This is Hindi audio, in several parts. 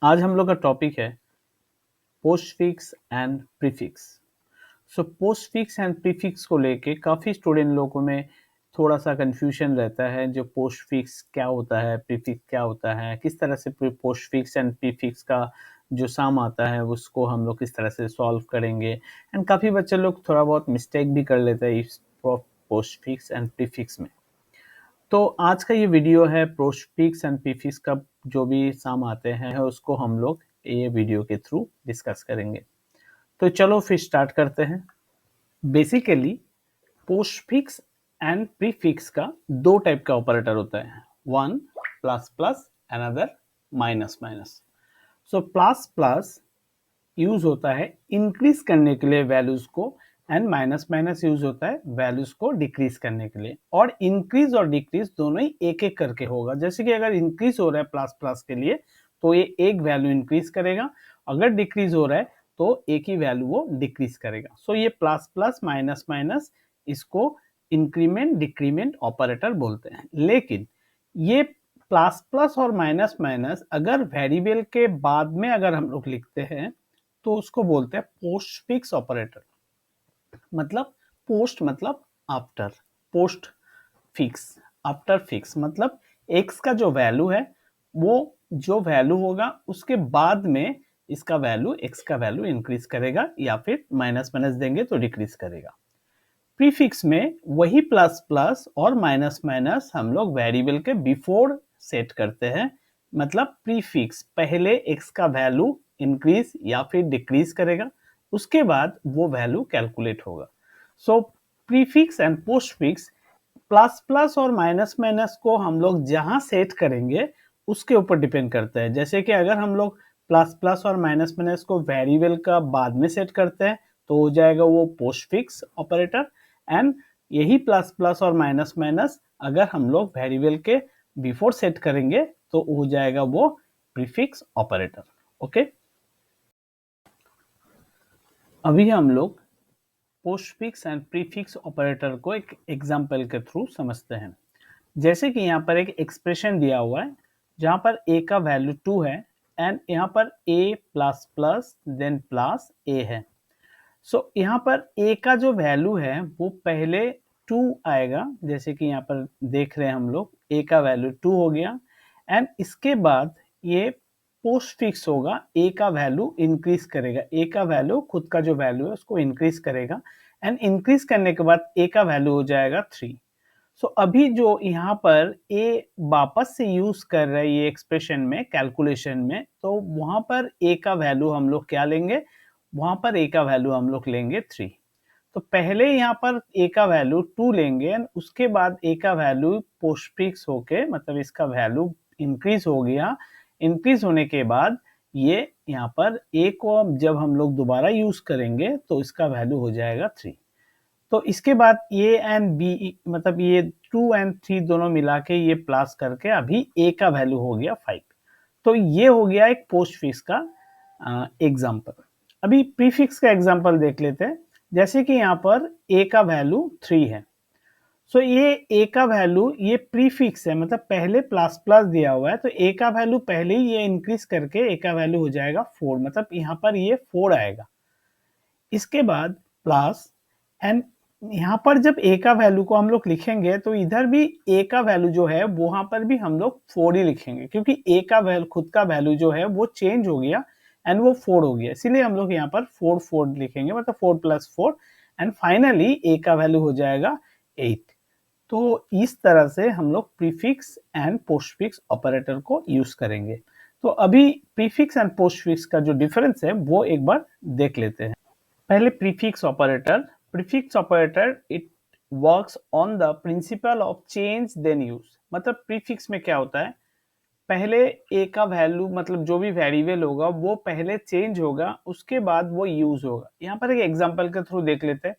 आज हम लोग का टॉपिक है postfix and prefix. So postfix and prefix को लेके काफ़ी स्टूडेंट लोगों में थोड़ा सा कंफ्यूजन रहता है। जो पोस्टफिक्स क्या होता है, प्रीफिक्स क्या होता है, किस तरह से पोस्टफिक्स एंड प्रीफिक्स का जो सम आता है उसको हम लोग किस तरह से सॉल्व करेंगे। एंड काफ़ी बच्चे लोग थोड़ा बहुत मिस्टेक भी कर लेते हैं इस पोस्टफिक्स एंड प्रीफिक्स में। तो आज का ये वीडियो है पोस्टफिक्स एंड प्रीफिक्स का जो भी सम आते हैं उसको हम लोग ये वीडियो के थ्रू डिस्कस करेंगे। तो चलो फिर स्टार्ट करते हैं। बेसिकली पोस्टफिक्स एंड प्रीफिक्स का दो टाइप का ऑपरेटर होता है, one plus plus, another minus minus. So plus plus use होता है इंक्रीज करने के लिए वैल्यूज को, एंड माइनस माइनस यूज होता है वैल्यूज को डिक्रीज करने के लिए। और इंक्रीज और डिक्रीज दोनों ही एक एक करके होगा। जैसे कि अगर इंक्रीज हो रहा है प्लस प्लस के लिए तो ये एक वैल्यू इंक्रीज करेगा, अगर डिक्रीज हो रहा है तो एक ही वैल्यू वो डिक्रीज करेगा। सो ये प्लस प्लस माइनस माइनस, इसको इंक्रीमेंट डिक्रीमेंट ऑपरेटर बोलते हैं। लेकिन ये प्लस प्लस और माइनस माइनस अगर वेरिएबल के बाद में अगर हम लोग लिखते हैं तो उसको बोलते हैं पोस्टफिक्स ऑपरेटर। मतलब पोस्ट मतलब after, post fix, after fix मतलब एक्स का जो वैल्यू है वो जो वैल्यू होगा उसके बाद में इसका वैल्यू, एक्स का वैल्यू इंक्रीज करेगा या फिर माइनस माइनस देंगे तो डिक्रीज करेगा। प्रीफिक्स में वही प्लस प्लस और माइनस माइनस हम लोग वेरिएबल के बिफोर सेट करते हैं। मतलब प्रीफिक्स पहले एक्स का वैल्यू इंक्रीज या फिर डिक्रीज करेगा, उसके बाद वो वैल्यू कैलकुलेट होगा। So prefix and postfix plus plus और माइनस माइनस को हम लोग जहां सेट करेंगे उसके ऊपर डिपेंड करता है। जैसे कि अगर हम लोग प्लस प्लस और माइनस माइनस को वेरिएबल का बाद में सेट करते हैं तो हो जाएगा वो पोस्टफिक्स ऑपरेटर। एंड यही प्लस प्लस और माइनस माइनस अगर हम लोग वेरिएबल के बिफोर सेट करेंगे तो हो जाएगा वो प्रीफिक्स ऑपरेटर। ओके, अभी हम लोग पोस्टफिक्स एंड प्रीफिक्स ऑपरेटर को एक एग्जांपल के थ्रू समझते हैं। जैसे कि यहाँ पर एक एक्सप्रेशन दिया हुआ है जहाँ पर a का वैल्यू 2 है एंड यहाँ पर a plus plus then plus a है। सो यहाँ पर a का जो वैल्यू है वो पहले 2 आएगा, जैसे कि यहाँ पर देख रहे हैं हम लोग a का वैल्यू 2 हो गया। एंड इसके बाद ये पोस्ट फिक्स होगा, a का वैल्यू इंक्रीज करेगा, a का वैल्यू खुद का जो वैल्यू है उसको इंक्रीज करेगा। एंड इंक्रीज करने के बाद a का वैल्यू हो जाएगा 3। सो अभी जो यहाँ पर a वापस से यूज कर रहे हैं ये एक्सप्रेशन में कैलकुलेशन में, तो वहां पर a का वैल्यू हम लोग क्या लेंगे, वहां पर a का वैल्यू हम लोग लेंगे 3। तो पहले यहाँ पर a का वैल्यू 2 लेंगे, उसके बाद a का वैल्यू पोस्टफिक्स होके मतलब इसका वैल्यू इंक्रीज हो गया। इंक्रीज होने के बाद ये यहाँ पर a को जब हम लोग दोबारा यूज करेंगे तो इसका वैल्यू हो जाएगा 3। तो इसके बाद ए एंड बी मतलब ये 2 एंड 3 दोनों मिला के ये प्लस करके अभी ए का वैल्यू हो गया 5। तो ये हो गया एक पोस्टफिक्स का एग्जांपल। अभी प्रीफिक्स का एग्जांपल देख लेते हैं। जैसे कि यहाँ पर ए का वैल्यू 3 है। सो ये ए का वैल्यू ये प्रीफिक्स है, मतलब पहले प्लस प्लस दिया हुआ है तो ए का वैल्यू पहले ही ये इंक्रीज करके ए का वैल्यू हो जाएगा 4, मतलब यहाँ पर ये 4 आएगा। इसके बाद प्लस एंड यहाँ पर जब a का वैल्यू को हम लोग लिखेंगे तो इधर भी a का वैल्यू जो है वहां पर भी हम लोग 4 ही लिखेंगे, क्योंकि a का वैल्यू खुद का वैल्यू जो है वो चेंज हो गया एंड वो 4 हो गया, इसीलिए हम लोग यहाँ पर 4 4 लिखेंगे, मतलब 4 प्लस 4। एंड फाइनली a का वैल्यू हो जाएगा 8। तो इस तरह से हम लोग प्रीफिक्स एंड पोस्टफिक्स ऑपरेटर को यूज करेंगे। तो अभी प्रीफिक्स एंड पोस्टफिक्स का जो डिफरेंस है वो एक बार देख लेते हैं। पहले prefix operator. Prefix operator it works on the principle of change then use. मतलब प्रीफिक्स में क्या होता है, पहले a का वैल्यू मतलब जो भी वेरिएबल होगा वो पहले चेंज होगा, उसके बाद वो यूज होगा। यहाँ पर एक एग्जांपल के थ्रू देख लेते हैं।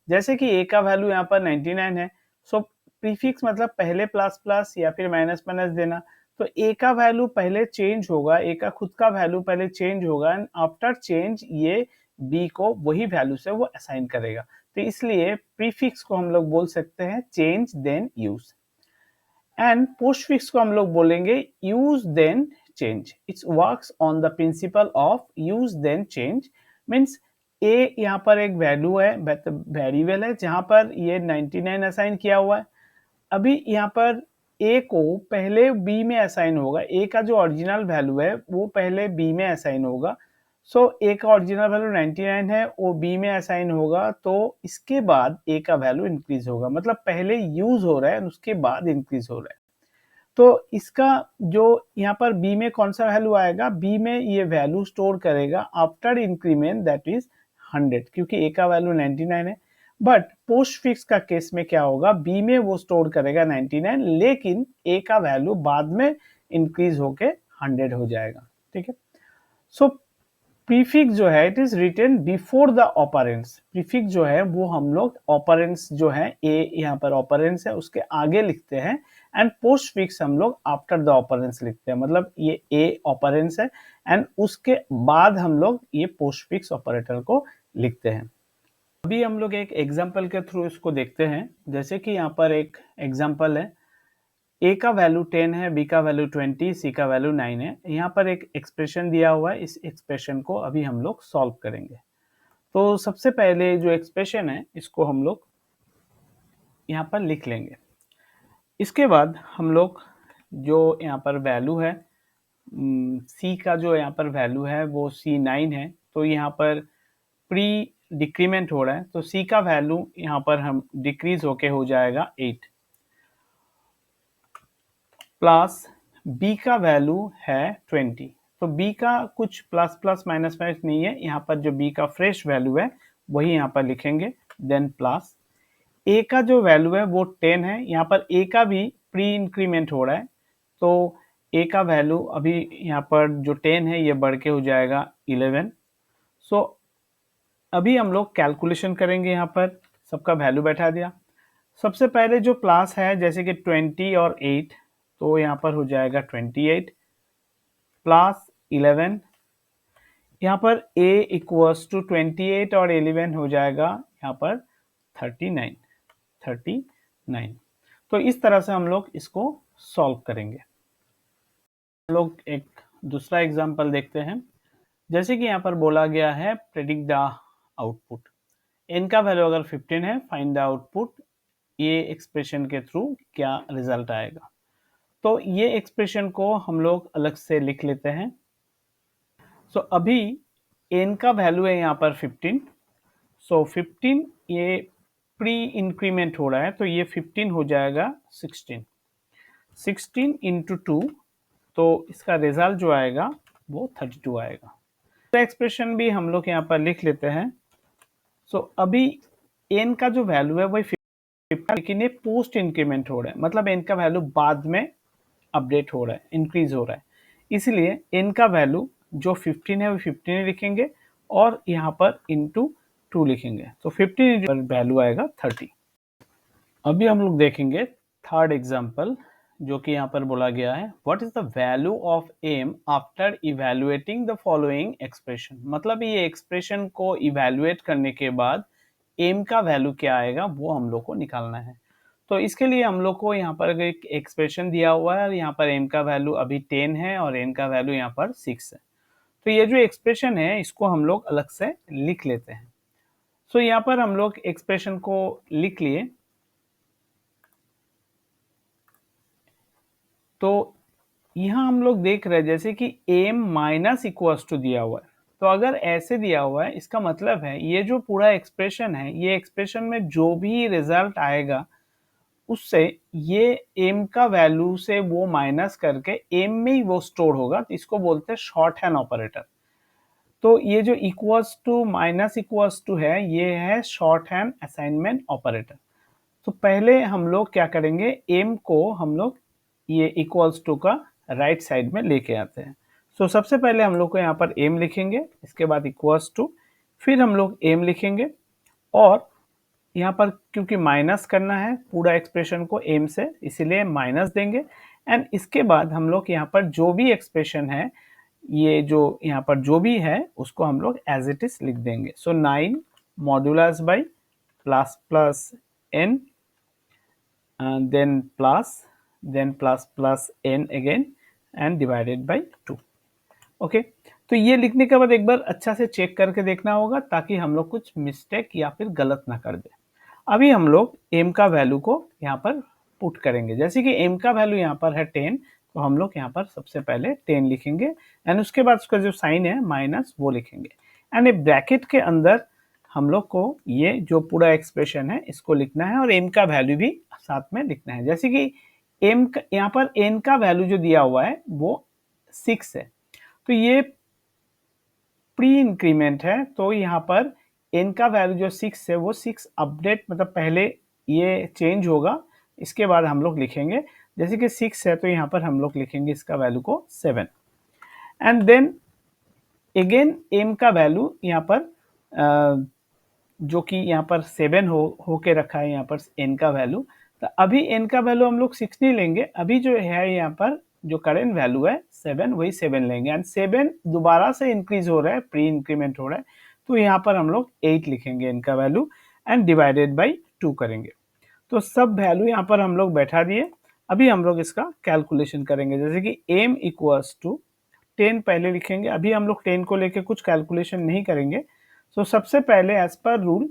जैसे कि a का वैल्यू यहाँ पर 99 है। सो प्रीफिक्स मतलब पहले प्लस प्लस या फिर माइनस माइनस देना। तो a का वैल्यू पहले चेंज होगा, a का खुद का वैल्यू पहले चेंज होगा एंड आफ्टर चेंज ये b को वही वैल्यू से वो असाइन करेगा। तो इसलिए प्रीफिक्स को हम लोग बोल सकते हैं change then use. And postfix को हम लोग बोलेंगे use then change. It works on the principle of use then change. Means a यहाँ पर एक वैल्यू है, वेरिएबल है, जहां पर ये 99 असाइन किया हुआ है. अभी यहाँ पर a को पहले b में असाइन होगा. a का जो ओरिजिनल वैल्यू है वो पहले b में असाइन होगा. सो a का ओरिजिनल वैल्यू 99 है, वो b में असाइन होगा, तो इसके बाद a का वैल्यू इंक्रीज होगा. मतलब पहले यूज हो रहा है, उसके बाद इंक्रीज हो रहा है. तो इसका जो यहाँ पर b में कौन सा वैल्यू आएगा, b में ये वैल्यू स्टोर करेगा आफ्टर इंक्रीमेंट, दैट इज 100, क्योंकि a का वैल्यू 99 है. बट पोस्ट फिक्स का केस में क्या होगा, b में वो स्टोर करेगा 99, लेकिन a का वैल्यू बाद में इंक्रीज होके 100 हो जाएगा. ठीक है. सो प्रीफिक्स जो है it is written before the operands. Prefix जो है वो हम लोग ऑपरेंड्स जो है a यहाँ पर ऑपरेंड्स है उसके आगे लिखते हैं, एंड पोस्ट फिक्स हम लोग आफ्टर द ऑपरेंड्स लिखते हैं. मतलब ये a ऑपरेंड्स है एंड उसके बाद हम लोग ये पोस्ट फिक्स ऑपरेटर को लिखते हैं. अभी हम लोग एक एग्जांपल के थ्रू इसको देखते हैं. जैसे कि यहाँ पर एक एग्जांपल है, a का वैल्यू 10 है, b का वैल्यू 20, c का वैल्यू 9 है. यहाँ पर एक एक्सप्रेशन दिया हुआ है, इस एक्सप्रेशन को अभी हम लोग सॉल्व करेंगे. तो सबसे पहले जो एक्सप्रेशन है इसको हम लोग यहाँ पर लिख लेंगे. इसके बाद हम लोग जो यहाँ पर वैल्यू है c का जो यहाँ पर वैल्यू है वो c9 है, तो यहाँ पर प्री डिक्रीमेंट हो रहा है, तो c का वैल्यू यहाँ पर हम डिक्रीज होके हो जाएगा 8, प्लस b का वैल्यू है 20. तो b का कुछ प्लस प्लस माइनस माइनस नहीं है, यहाँ पर जो b का फ्रेश वैल्यू है वही यहाँ पर लिखेंगे. देन प्लस a का जो वैल्यू है वो 10 है, यहाँ पर a का भी प्री इंक्रीमेंट हो रहा है, तो a का वैल्यू अभी यहाँ पर जो 10 है ये बढ़ के हो जाएगा 11. सो अभी हम लोग कैलकुलेशन करेंगे. यहाँ पर सबका वैल्यू बैठा दिया. सबसे पहले जो प्लस है जैसे कि 20 और 8, तो यहाँ पर हो जाएगा 28 प्लस 11. यहाँ पर a इक्वल्स टू 28 और 11 हो जाएगा यहाँ पर 39. तो इस तरह से हम लोग इसको सॉल्व करेंगे. हम लोग एक दूसरा एग्जांपल देखते हैं. जैसे कि यहाँ पर बोला गया है प्रेडिक्ट द आउटपुट. n का वैल्यू अगर 15 है, फाइंड द आउटपुट. ये एक्सप्रेशन के थ्रू क्या रिजल्ट आएगा. तो ये एक्सप्रेशन को हम लोग अलग से लिख लेते हैं. सो अभी n का वैल्यू है यहाँ पर 15. सो 15 ये प्री इंक्रीमेंट हो रहा है, तो ये 15 हो जाएगा 16 इंटू 2, तो इसका रिजल्ट जो आएगा वो 32 आएगा. तो एक्सप्रेशन भी हम लोग यहाँ पर लिख लेते हैं. सो अभी n का जो वैल्यू है वही 15, लेकिन ये पोस्ट इंक्रीमेंट हो रहा है, मतलब n का वैल्यू बाद में अपडेट हो रहा है, इंक्रीज हो रहा है. इसलिए n का वैल्यू जो 15 है वो 15 लिखेंगे और यहाँ पर इंटू 2 लिखेंगे, तो 15 पर वैल्यू आएगा 30. अभी हम लोग देखेंगे थर्ड एग्जाम्पल, जो कि यहाँ पर बोला गया है what is the value of m after evaluating the following expression. मतलब ये एक्सप्रेशन को इवेल्युएट करने के बाद m का वैल्यू क्या आएगा वो हम लोग को निकालना है. तो इसके लिए हम लोग को यहाँ पर एक एक्सप्रेशन दिया हुआ है, यहाँ पर m का वैल्यू अभी 10 है और n का वैल्यू यहाँ पर 6 है. तो ये जो एक्सप्रेशन है इसको हम लोग अलग से लिख लेते हैं. सो यहाँ पर हम लोग एक्सप्रेशन को लिख लिए. तो यहाँ हम लोग देख रहे हैं जैसे कि m माइनस इक्वल्स टू दिया हुआ है, तो अगर ऐसे दिया हुआ है इसका मतलब है ये जो पूरा एक्सप्रेशन है, ये एक्सप्रेशन में जो भी रिजल्ट आएगा उससे ये m का वैल्यू से वो माइनस करके m में ही वो स्टोर होगा, तो इसको बोलते हैं शॉर्ट हैंड ऑपरेटर. तो ये जो equals to minus equals to है ये है शॉर्ट हैंड असाइनमेंट ऑपरेटर. तो पहले हम लोग क्या करेंगे, m को हम लोग ये इक्वल्स टू का राइट साइड में लेके आते हैं. सो सबसे पहले हम लोग को यहाँ पर m लिखेंगे, इसके बाद इक्वल्स टू, फिर हम लोग m लिखेंगे और यहाँ पर क्योंकि माइनस करना है पूरा एक्सप्रेशन को m से, इसीलिए माइनस देंगे. एंड इसके बाद हम लोग यहाँ पर जो भी एक्सप्रेशन है, ये जो यहाँ पर जो भी है उसको हम लोग एज इट इज लिख देंगे. सो 9 modulus by plus plus n, then plus plus n again, and divided by 2। Okay, तो ये लिखने के बाद एक बार अच्छा से चेक करके देखना होगा ताकि हम लोग कुछ मिस्टेक या फिर गलत ना कर दे। अभी हम लोग m का वैल्यू को यहाँ पर पुट करेंगे। जैसे कि m का वैल्यू यहाँ पर है 10, तो हम लोग यहाँ पर सबसे पहले 10 लिखेंगे एंड उसके बाद उसका जो साइन है माइनस वो लिखेंगे एंड एक ब्रैकेट के अंदर हम लोग को ये जो पूरा एक्सप्रेशन है इसको लिखना है और m का वैल्यू भी साथ में लिखना है। जैसे कि यहाँ पर n का वैल्यू जो दिया हुआ है वो 6 है, तो ये प्री इंक्रीमेंट है, तो यहाँ पर n का वैल्यू जो 6 है वो 6 अपडेट मतलब पहले ये चेंज होगा, इसके बाद हम लोग लिखेंगे। जैसे कि 6 है तो यहाँ पर हम लोग लिखेंगे इसका वैल्यू को 7 एंड देन अगेन m का वैल्यू यहाँ पर जो कि यहाँ पर 7 होके रखा है यहाँ पर n का वैल्यू, तो अभी n का वैल्यू हम लोग 6 नहीं लेंगे, अभी जो है यहाँ पर जो करेंट वैल्यू है 7 वही 7 लेंगे एंड 7 दोबारा से इंक्रीज हो रहा है, प्री इंक्रीमेंट हो रहा है, तो यहाँ पर हम लोग 8 लिखेंगे n का वैल्यू एंड डिवाइडेड बाई 2 करेंगे। तो सब वैल्यू यहाँ पर हम लोग बैठा दिए। अभी हम लोग इसका कैलकुलेशन करेंगे। जैसे कि m इक्वल्स टू 10 पहले लिखेंगे। अभी हम लोग 10 को लेके कुछ कैलकुलेशन नहीं करेंगे। तो सबसे पहले as per rule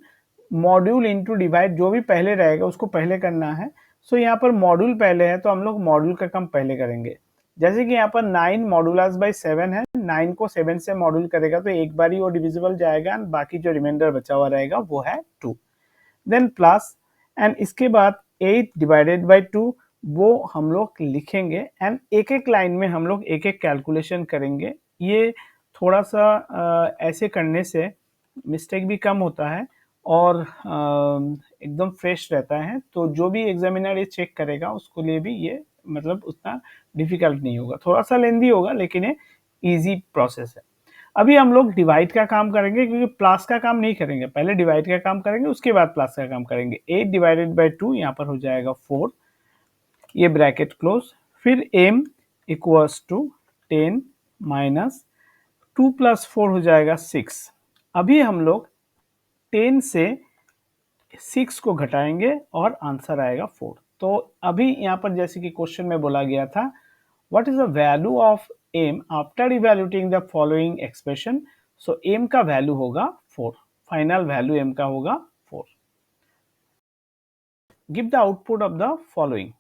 module into divide जो भी पहले रहेगा उसको पहले करना है। सो यहाँ पर मॉड्यूल पहले है तो हम लोग मॉड्यूल का काम पहले करेंगे। जैसे कि यहाँ पर 9 मॉड्यूलस बाई 7 है, 9 को 7 से मॉड्यूल करेगा तो एक बार ही वो डिविजिबल जाएगा एंड बाकी जो रिमाइंडर बचा हुआ रहेगा वो है 2। देन प्लस एंड इसके बाद 8 डिवाइडेड बाई 2 वो हम लोग लिखेंगे एंड एक एक लाइन में हम लोग एक एक कैलकुलेशन करेंगे। ये थोड़ा सा ऐसे करने से मिस्टेक भी कम होता है और एकदम फ्रेश रहता है, तो जो भी एग्जामिनर ये चेक करेगा उसको लिए भी ये मतलब उतना डिफिकल्ट नहीं होगा, थोड़ा सा लेंदी होगा लेकिन ये इजी प्रोसेस है। अभी हम लोग डिवाइड का काम करेंगे क्योंकि प्लस का काम नहीं करेंगे, पहले डिवाइड का काम करेंगे उसके बाद प्लस का काम करेंगे। 8 डिवाइडेड बाई 2 यहाँ पर हो जाएगा 4, ये ब्रैकेट क्लोज, फिर m equals to 10 minus 2 plus 4 हो जाएगा 6। अभी हम लोग 10 से 6 को घटाएंगे और आंसर आएगा 4। तो अभी यहाँ पर जैसे कि क्वेश्चन में बोला गया था what is the value of m after evaluating the following expression, so m का वैल्यू होगा 4, फाइनल वैल्यू m का होगा 4। Give the output of the following,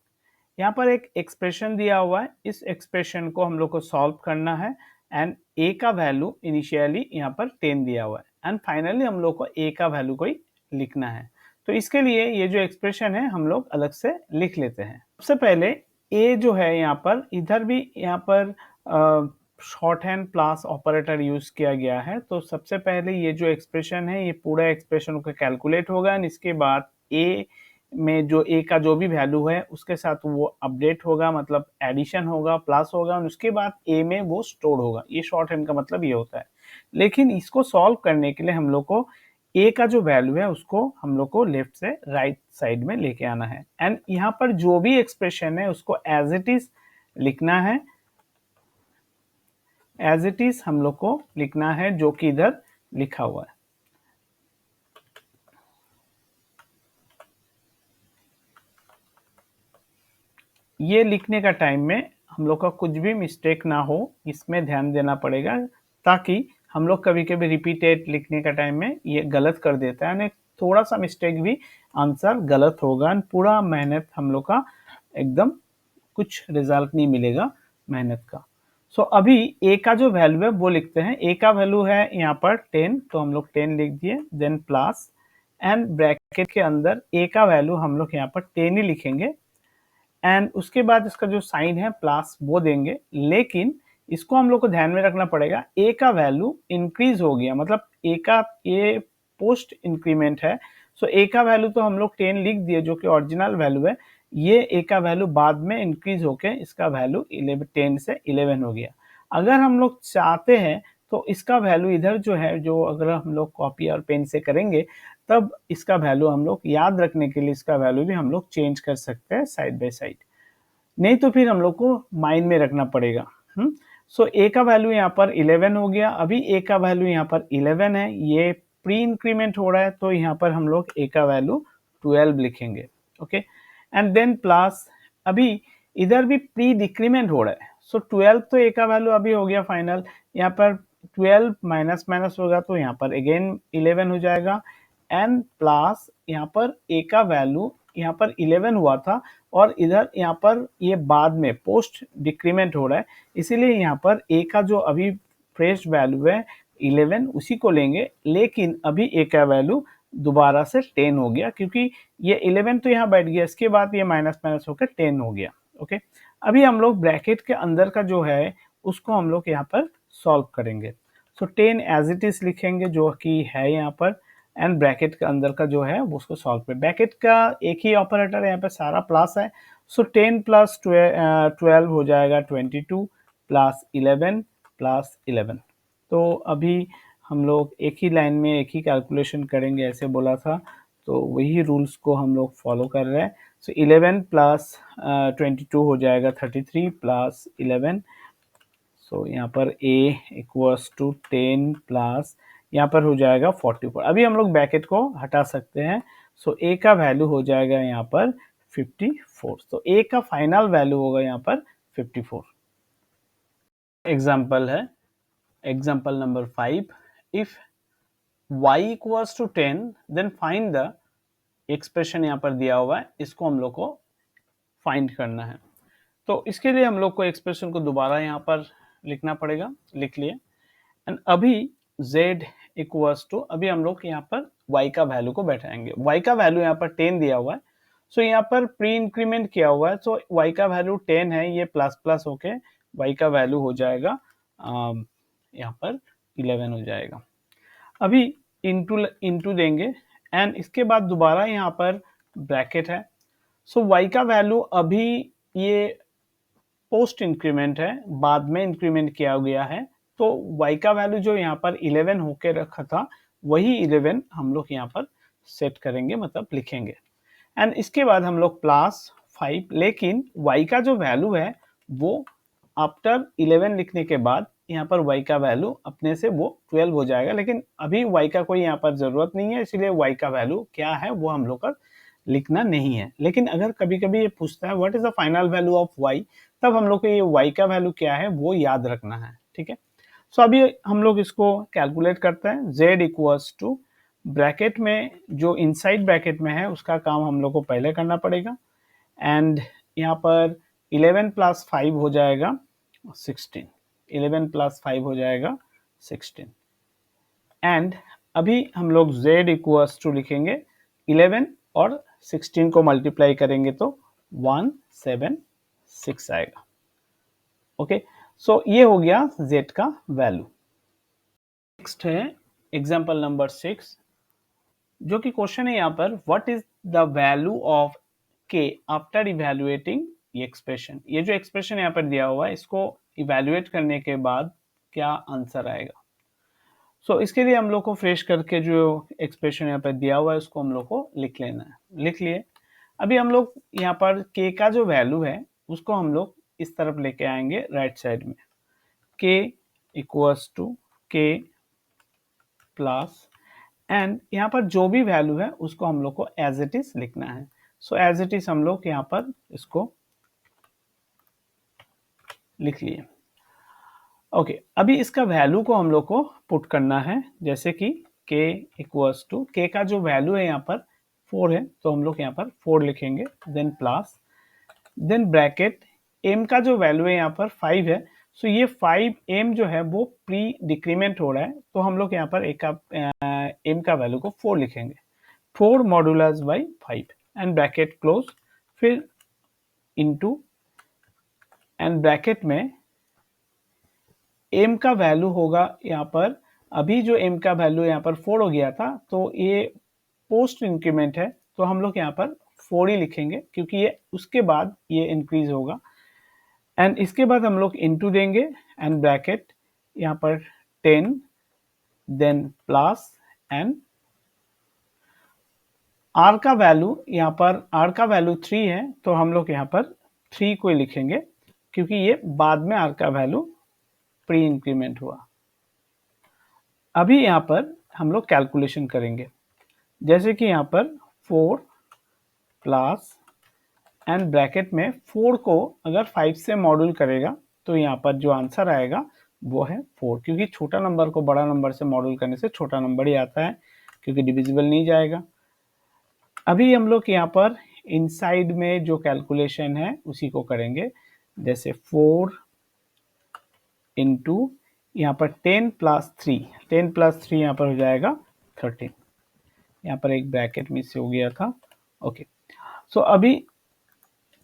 यहाँ पर एक एक्सप्रेशन दिया हुआ है, इस एक्सप्रेशन को हम लोग को सॉल्व करना है एंड a का वैल्यू इनिशियली यहाँ पर 10 दिया हुआ है एंड फाइनली हम लोग को a का वैल्यू को ही लिखना है। तो इसके लिए ये जो एक्सप्रेशन है हम लोग अलग से लिख लेते हैं। सबसे पहले a जो है यहाँ पर इधर भी यहाँ पर short hand plus operator use किया गया है, तो सबसे पहले ये जो एक्सप्रेशन है ये पूरा एक्सप्रेशन का कैलकुलेट होगा एंड इसके बाद a में जो a का जो भी वैल्यू है उसके साथ वो अपडेट होगा, मतलब एडिशन होगा, प्लस होगा और उसके बाद a में वो स्टोर होगा। ये शॉर्ट हैंड का मतलब ये होता है। लेकिन इसको सॉल्व करने के लिए हम लोग को a का जो वैल्यू है उसको हम लोग को लेफ्ट से राइट साइड में लेके आना है एंड यहाँ पर जो भी एक्सप्रेशन है उसको एज इट इज लिखना है, एज इट इज हम लोग को लिखना है जो कि इधर लिखा हुआ है। ये लिखने का टाइम में हम लोग का कुछ भी मिस्टेक ना हो, इसमें ध्यान देना पड़ेगा ताकि हम लोग कभी कभी रिपीटेड लिखने का टाइम में ये गलत कर देता है, थोड़ा सा मिस्टेक भी आंसर गलत होगा, पूरा मेहनत हम लोग का एकदम कुछ रिजल्ट नहीं मिलेगा मेहनत का। सो अभी a का जो वैल्यू है वो लिखते हैं। a का वैल्यू है यहाँ पर 10, तो हम लोग 10 लिख दिए, देन प्लस एंड ब्रैकेट के अंदर a का वैल्यू हम लोग यहाँ पर 10 ही लिखेंगे एंड उसके बाद इसका जो साइन है प्लस वो देंगे। लेकिन इसको हम लोग को ध्यान में रखना पड़ेगा, a का वैल्यू इंक्रीज हो गया, मतलब a का ये पोस्ट इंक्रीमेंट है, सो a का वैल्यू तो हम लोग 10 लिख दिए जो कि ओरिजिनल वैल्यू है, ये a का वैल्यू बाद में इंक्रीज होके इसका वैल्यू 10 से 11 हो गया। अगर हम लोग चाहते हैं तो इसका वैल्यू इधर जो है, जो अगर हम लोग कॉपी और पेन से करेंगे तब इसका वैल्यू हम लोग याद रखने के लिए इसका वैल्यू भी हम लोग चेंज कर सकते हैं साइड बाय साइड, नहीं तो फिर हम लोग को माइंड में रखना पड़ेगा। सो a का वैल्यू यहाँ पर 11 हो गया। अभी a का वैल्यू यहाँ पर 11 है, ये प्री इंक्रीमेंट हो रहा है तो यहाँ पर हम लोग a का वैल्यू 12 लिखेंगे। ओके एंड देन प्लस, अभी इधर भी प्री डिक्रीमेंट हो रहा है, सो 12 तो ए का वैल्यू अभी हो गया फाइनल, यहाँ पर 12 माइनस माइनस होगा तो यहाँ पर अगेन 11 हो जाएगा, एंड प्लस यहाँ पर ए का वैल्यू यहाँ पर 11 हुआ था और इधर यहाँ पर ये बाद में पोस्ट डिक्रीमेंट हो रहा है, इसीलिए यहाँ पर ए का जो अभी फ्रेश वैल्यू है 11 उसी को लेंगे, लेकिन अभी ए का वैल्यू दोबारा से 10 हो गया क्योंकि ये 11 तो यहाँ बैठ गया, इसके बाद ये माइनस माइनस होकर 10 हो गया। ओके, अभी हम लोग ब्रैकेट के अंदर का जो है उसको हम लोग यहाँ पर सॉल्व करेंगे। सो 10 एज इट इज लिखेंगे जो कि है यहाँ पर, एंड ब्रैकेट के अंदर का जो है वो उसको सॉल्व करें। ब्रैकेट का एक ही ऑपरेटर है, यहाँ पे सारा प्लस है, सो 10 प्लस 12 हो जाएगा 22 प्लस 11 प्लस 11। तो अभी हम लोग एक ही लाइन में एक ही कैलकुलेशन करेंगे, ऐसे बोला था तो वही रूल्स को हम लोग फॉलो कर रहे हैं। सो 11 प्लस 22 हो जाएगा 33 प्लस 11, सो यहाँ पर a इक्वल्स टू 10 प्लस यहाँ पर हो जाएगा 44। अभी हम लोग ब्रैकेट को हटा सकते हैं, सो a का वैल्यू हो जाएगा यहाँ पर 54, तो a का फाइनल वैल्यू होगा यहाँ पर 54। एग्जाम्पल है, example number 5, if y equals to 10 then find the, expression यहाँ पर दिया हुआ है, इसको हम लोग को फाइंड करना है। तो इसके लिए हम लोग को एक्सप्रेशन को दोबारा यहाँ पर लिखना पड़ेगा, लिख लिए, एंड अभी z इक्वल्स टू, अभी हम लोग यहाँ पर y का वैल्यू को बैठाएंगे। y का वैल्यू यहाँ पर 10 दिया हुआ है, सो यहाँ पर प्री इंक्रीमेंट किया हुआ है, सो y का वैल्यू 10 है, ये प्लस प्लस होके y का वैल्यू हो जाएगा यहाँ पर 11 हो जाएगा। अभी इंटू देंगे एंड इसके बाद दोबारा यहाँ पर ब्रैकेट है, सो y का वैल्यू अभी ये पोस्ट इंक्रीमेंट है, बाद में इंक्रीमेंट किया गया है, तो y का वैल्यू जो यहाँ पर 11 होके रखा था वही 11 हम लोग यहाँ पर सेट करेंगे, मतलब लिखेंगे, एंड इसके बाद हम लोग प्लस 5, लेकिन y का जो वैल्यू है वो आफ्टर 11 लिखने के बाद यहाँ पर y का वैल्यू अपने से वो 12 हो जाएगा, लेकिन अभी y का कोई यहाँ पर जरूरत नहीं है, इसलिए y का वैल्यू क्या है वो हम लोग का लिखना नहीं है। लेकिन अगर कभी कभी ये पूछता है what is the final value of y, तब हम लोग को ये y का वैल्यू क्या है वो याद रखना है, ठीक है। सो अभी हम लोग इसको कैलकुलेट करते हैं। z इक्वल्स टू, ब्रैकेट में जो इनसाइड ब्रैकेट में है उसका काम हम लोग को पहले करना पड़ेगा, एंड यहाँ पर 11 प्लस 5 हो जाएगा 16, 11 प्लस 5 हो जाएगा 16, एंड अभी हम लोग z इक्वल्स टू लिखेंगे 11 और 16 को मल्टीप्लाई करेंगे तो 176 आएगा। ओके, सो ये हो गया z का वैल्यू। नेक्स्ट है एग्जांपल नंबर 6, जो कि क्वेश्चन है यहाँ पर, what is the value of k after evaluating ये एक्सप्रेशन। ये जो एक्सप्रेशन यहाँ पर दिया हुआ है इसको इवैल्यूएट करने के बाद क्या आंसर आएगा। सो इसके लिए हम लोग को फ्रेश करके जो एक्सप्रेशन यहाँ पर दिया हुआ है उसको हम लोग को लिख लेना है। लिख लिए, अभी हम लोग यहाँ पर k का जो वैल्यू है उसको हम लोग इस तरफ लेके आएंगे राइट साइड में, k equals to k plus, and यहाँ पर जो भी वैल्यू है उसको हम लोग को एज इट इज लिखना है। सो एज इट इज हम लोग यहाँ पर इसको लिख लिए। ओके, अभी इसका वैल्यू को हम लोग को पुट करना है, जैसे कि k इक्वल्स टू, k का जो वैल्यू है यहाँ पर 4 है तो हम लोग यहाँ पर 4 लिखेंगे, then plus, then bracket, m का जो वैल्यू है यहाँ पर 5 है, सो ये 5 m जो है वो प्री डिक्रीमेंट हो रहा है, तो हम लोग यहाँ पर m का वैल्यू को 4 लिखेंगे, 4 modulus by 5 and bracket close, फिर इनटू, एंड ब्रैकेट में m का वैल्यू होगा यहाँ पर, अभी जो m का वैल्यू यहाँ पर 4 हो गया था तो ये पोस्ट इंक्रीमेंट है, तो हम लोग यहाँ पर 4 ही लिखेंगे क्योंकि ये उसके बाद ये इंक्रीज होगा, एंड इसके बाद हम लोग इनटू देंगे एंड ब्रैकेट यहाँ पर 10, देन प्लस, एंड r का वैल्यू यहाँ पर, r का वैल्यू 3 है तो हम लोग यहाँ पर 3 को लिखेंगे क्योंकि ये बाद में r का वैल्यू प्री इंक्रीमेंट हुआ। अभी यहाँ पर हम लोग कैलकुलेशन करेंगे, जैसे कि यहाँ पर 4 प्लस, एंड ब्रैकेट में 4 को अगर 5 से मॉड्यूल करेगा तो यहाँ पर जो आंसर आएगा वो है 4, क्योंकि छोटा नंबर को बड़ा नंबर से मॉडल करने से छोटा नंबर ही आता है, क्योंकि डिविजिबल नहीं जाएगा। अभी हम लोग यहाँ पर इनसाइड में जो कैलकुलेशन है उसी को करेंगे। जैसे 4 इंटू यहाँ पर 10 प्लस 3, 10 प्लस 3 यहाँ पर हो जाएगा 13। यहाँ पर एक ब्रैकेट मिस हो गया था। ओके, सो अभी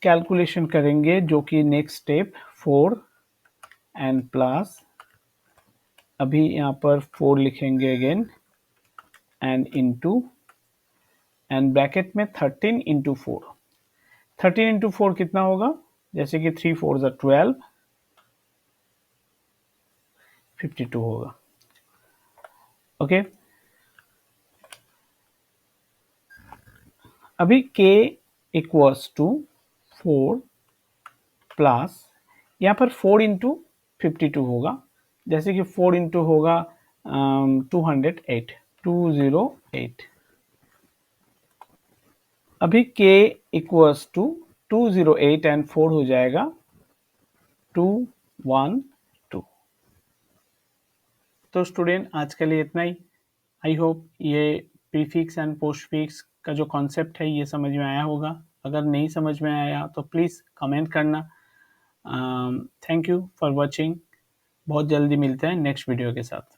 कैलकुलेशन करेंगे, जो कि नेक्स्ट स्टेप 4 एंड प्लस, अभी यहाँ पर 4 लिखेंगे again and into and bracket में 13 इंटू 4। 13 इंटू 4 कितना होगा? जैसे कि 3 4 ज़ा 12, 52 होगा। ओके, अभी k इक्वल्स टू 4 प्लस यहाँ पर 4 इंटू 52 होगा। जैसे कि 4 इंटू होगा 208, 208। अभी k इक्वल्स टू 208 एंड 4 हो जाएगा 212। तो स्टूडेंट आज के लिए इतना ही। आई होप ये प्रीफिक्स एंड पोस्टफिक्स का जो कॉन्सेप्ट है ये समझ में आया होगा। अगर नहीं समझ में आया तो प्लीज़ कमेंट करना। Thank you for watching. बहुत जल्दी मिलते हैं नेक्स्ट वीडियो के साथ।